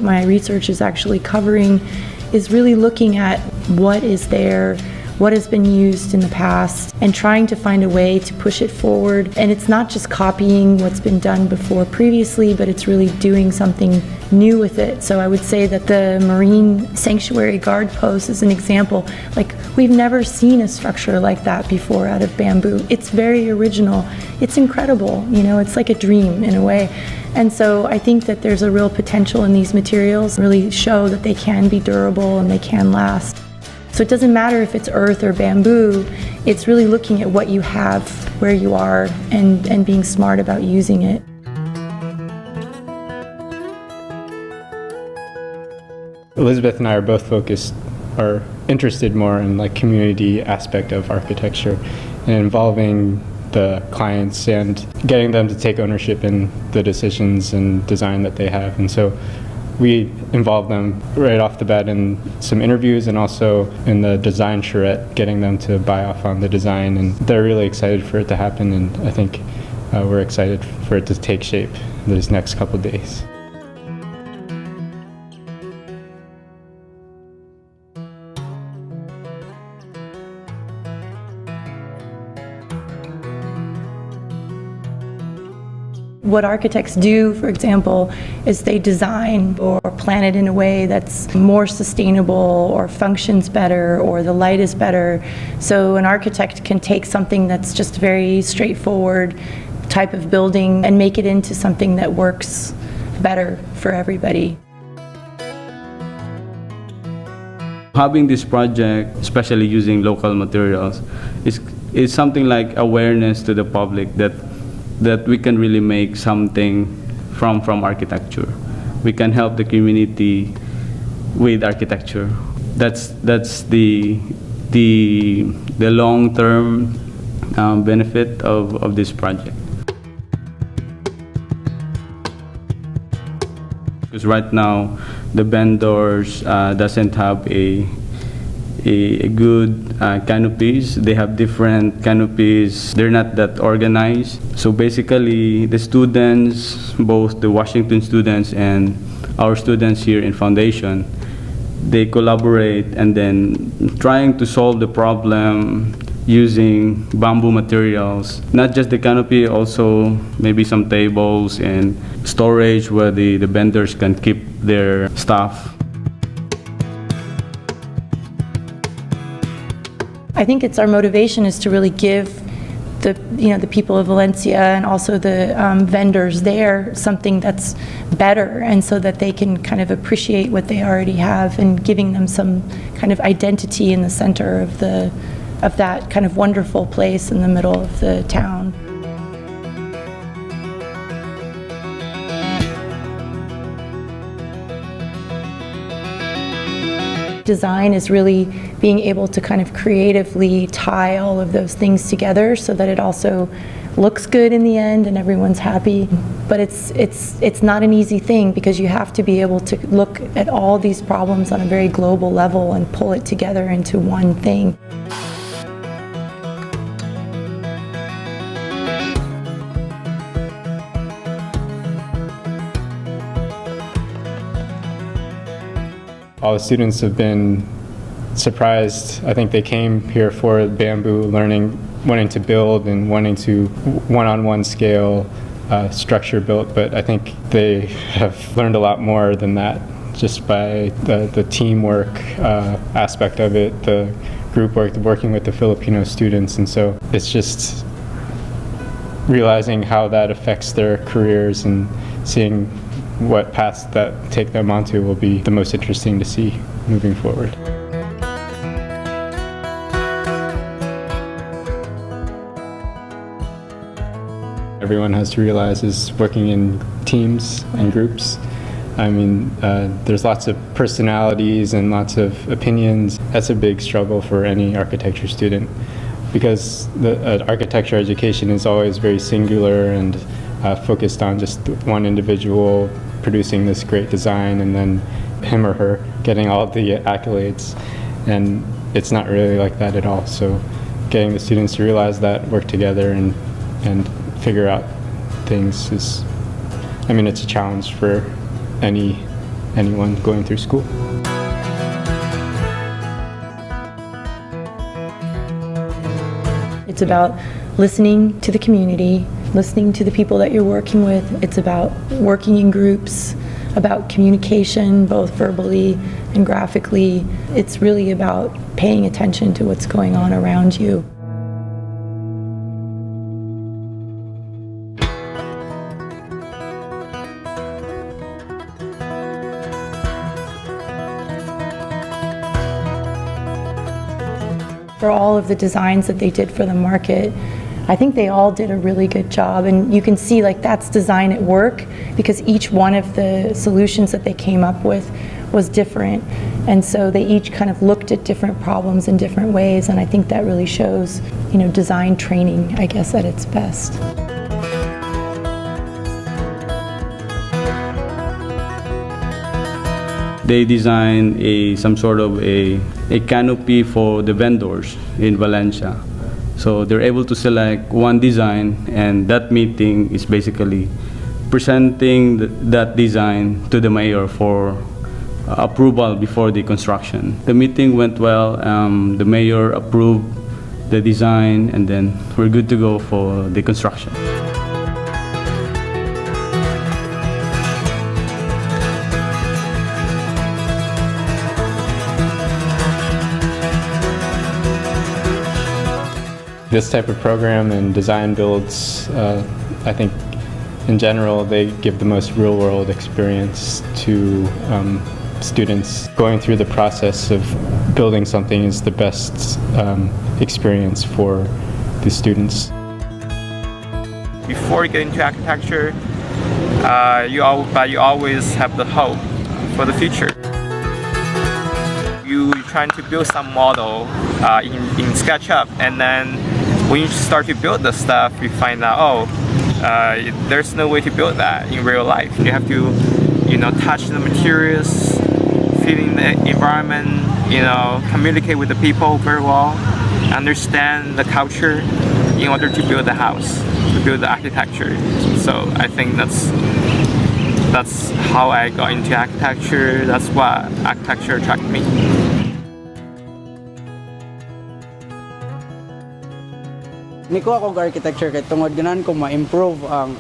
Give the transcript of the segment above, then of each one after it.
My research is actually covering is really looking at what is there, what has been used in the past, and trying to find a way to push it forward. And it's not just copying what's been done before previously, but it's really doing something new with it. So I would say that the Marine Sanctuary Guard Post is an example. Like, we've never seen a structure like that before out of bamboo. It's very original. It's incredible. You know, it's like a dream in a way. And so I think that there's a real potential in these materials, really show that they can be durable and they can last. So it doesn't matter if it's earth or bamboo, it's really looking at what you have, where you are, and being smart about using it. Elizabeth and I are both are interested more in like community aspect of architecture and involving the clients and getting them to take ownership in the decisions and design that they have. And so we involve them right off the bat in some interviews and also in the design charrette, getting them to buy off on the design. And they're really excited for it to happen, and I think we're excited for it to take shape these next couple days. What architects do, for example, is they design or plan it in a way that's more sustainable or functions better or the light is better. So an architect can take something that's just very straightforward type of building and make it into something that works better for everybody. Having this project, especially using local materials, is something like awareness to the public that we can really make something from architecture. We can help the community with architecture. That's the long-term benefit of this project. Because right now the vendors doesn't have a good canopies. They have different canopies. They're not that organized. So basically, the students, both the Washington students and our students here in Foundation, they collaborate and then trying to solve the problem using bamboo materials. Not just the canopy, also maybe some tables and storage where the vendors can keep their stuff. I think it's our motivation is to really give the people of Valencia and also the vendors there something that's better, and so that they can kind of appreciate what they already have and giving them some kind of identity in the center of that kind of wonderful place in the middle of the town. Design is really being able to kind of creatively tie all of those things together so that it also looks good in the end and everyone's happy. But it's not an easy thing, because you have to be able to look at all these problems on a very global level and pull it together into one thing. All the students have been surprised. I think they came here for bamboo, wanting to build and wanting to one-on-one scale structure built, but I think they have learned a lot more than that just by the teamwork aspect of it, the group work, working with the Filipino students, and so it's just realizing how that affects their careers and seeing what paths that take them onto will be the most interesting to see moving forward. Everyone has to realize is working in teams and groups. I mean, there's lots of personalities and lots of opinions. That's a big struggle for any architecture student, because the architecture education is always very singular and focused on just one individual producing this great design and then him or her getting all the accolades, and it's not really like that at all. So getting the students to realize that, work together and figure out things is, I mean, it's a challenge for any anyone going through school. It's about listening to the community, listening to the people that you're working with. It's about working in groups, about communication, both verbally and graphically. It's really about paying attention to what's going on around you. For all of the designs that they did for the market, I think they all did a really good job, and you can see like that's design at work, because each one of the solutions that they came up with was different, and so they each kind of looked at different problems in different ways, and I think that really shows, you know, design training, I guess, at its best. They designed some sort of a canopy for the vendors in Valencia. So they're able to select one design, and that meeting is basically presenting that design to the mayor for approval before the construction. The meeting went well. The mayor approved the design, and then we're good to go for the construction. This type of program and design builds, I think in general, they give the most real-world experience to students. Going through the process of building something is the best experience for the students. Before you get into architecture, you always have the hope for the future. You're trying to build some model in SketchUp, and then when you start to build the stuff, you find out, oh, there's no way to build that in real life. You have to, you know, touch the materials, feel in the environment, you know, communicate with the people very well, understand the culture in order to build the house, to build the architecture. So I think that's how I got into architecture. That's what architecture attracted me. Niko ako architecture kay tungod ganan ko ma-improve ang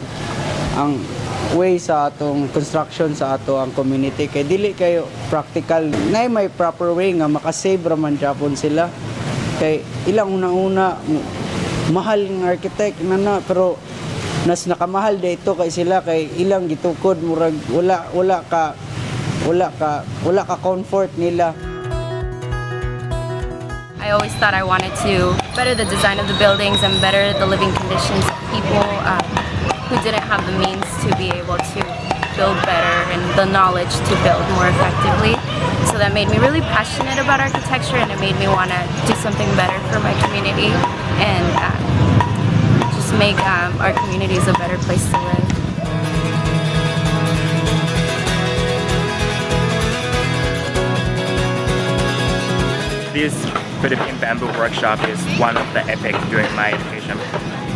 way sa atong construction sa ato ang community, kay dili kayo practical nay may proper way nga makasave raman Japon sila, kay ilang una-una mahal ng architect na pero nas nakamahal dito kay sila, kay ilang gitukod murag wala ka comfort nila. I always thought I wanted to better the design of the buildings and better the living conditions of people who didn't have the means to be able to build better and the knowledge to build more effectively. So that made me really passionate about architecture, and it made me want to do something better for my community and just make our communities a better place to live. This Philippine bamboo workshop is one of the epic during my education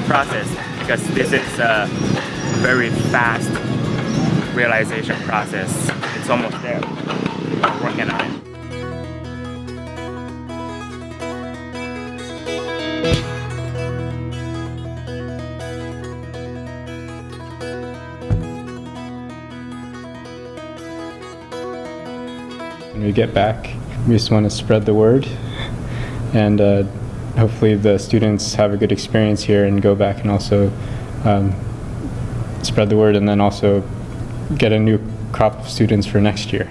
process, because this is a very fast realization process. It's almost there. We're working on it. When we get back, we just want to spread the word, and hopefully the students have a good experience here and go back and also spread the word, and then also get a new crop of students for next year.